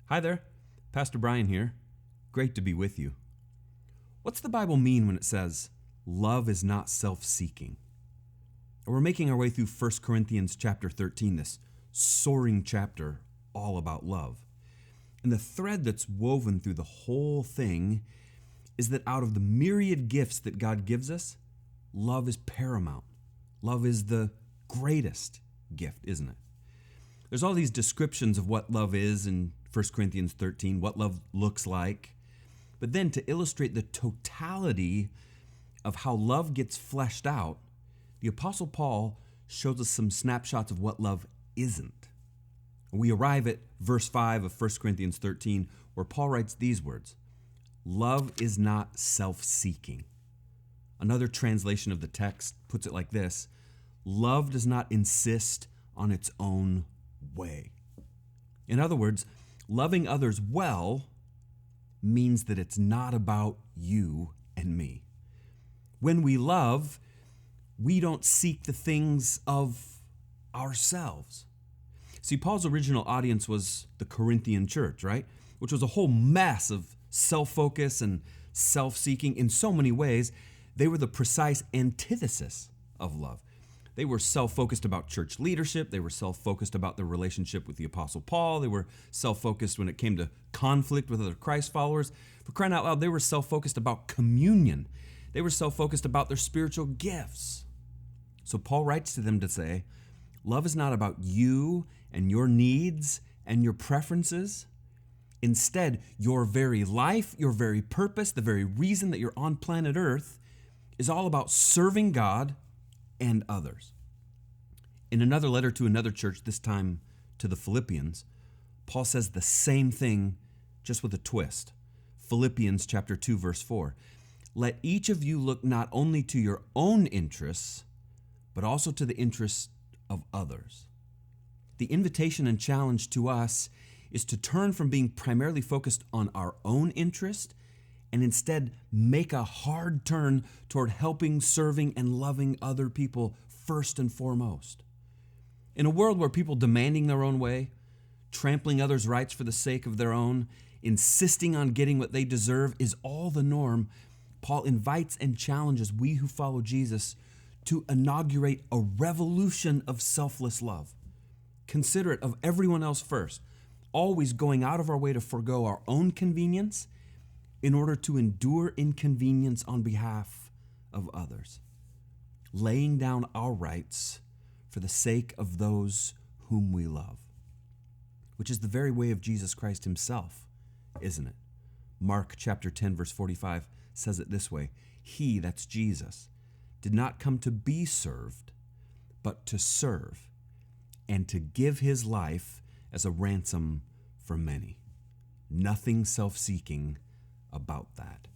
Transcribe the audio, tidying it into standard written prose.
Hi there, Pastor Brian here. Great to be with you. What's the Bible mean when it says, love is not self-seeking? We're making our way through 1 Corinthians chapter 13, this soaring chapter all about love. And the thread that's woven through the whole thing is that out of the myriad gifts that God gives us, love is paramount. Love is the greatest gift, isn't it? There's all these descriptions of what love is in 1 Corinthians 13, what love looks like. But then to illustrate the totality of how love gets fleshed out, the Apostle Paul shows us some snapshots of what love isn't. We arrive at verse 5 of 1 Corinthians 13, where Paul writes these words, "Love is not self-seeking." Another translation of the text puts it like this, "Love does not insist on its own way." In other words, loving others well means that it's not about you and me. When we love, we don't seek the things of ourselves. See, Paul's original audience was the Corinthian church, right? Which was a whole mess of self-focus and self-seeking. In so many ways, they were the precise antithesis of love. They were self-focused about church leadership. They were self-focused about their relationship with the Apostle Paul. They were self-focused when it came to conflict with other Christ followers. For crying out loud, they were self-focused about communion. They were self-focused about their spiritual gifts. So Paul writes to them to say, love is not about you and your needs and your preferences. Instead, your very life, your very purpose, the very reason that you're on planet Earth is all about serving God and others. In another letter to another church, this time to the Philippians, Paul says the same thing, just with a twist. Philippians chapter 2, verse 4. Let each of you look not only to your own interests, but also to the interests of others. The invitation and challenge to us is to turn from being primarily focused on our own interest and instead make a hard turn toward helping, serving, and loving other people first and foremost. In a world where people demanding their own way, trampling others' rights for the sake of their own, insisting on getting what they deserve is all the norm, Paul invites and challenges we who follow Jesus to inaugurate a revolution of selfless love, considerate of everyone else first, always going out of our way to forego our own convenience in order to endure inconvenience on behalf of others, laying down our rights for the sake of those whom we love, which is the very way of Jesus Christ himself, isn't it? Mark chapter 10, verse 45 says it this way, He, that's Jesus, did not come to be served, but to serve, and to give his life as a ransom for many. Nothing self-seeking about that.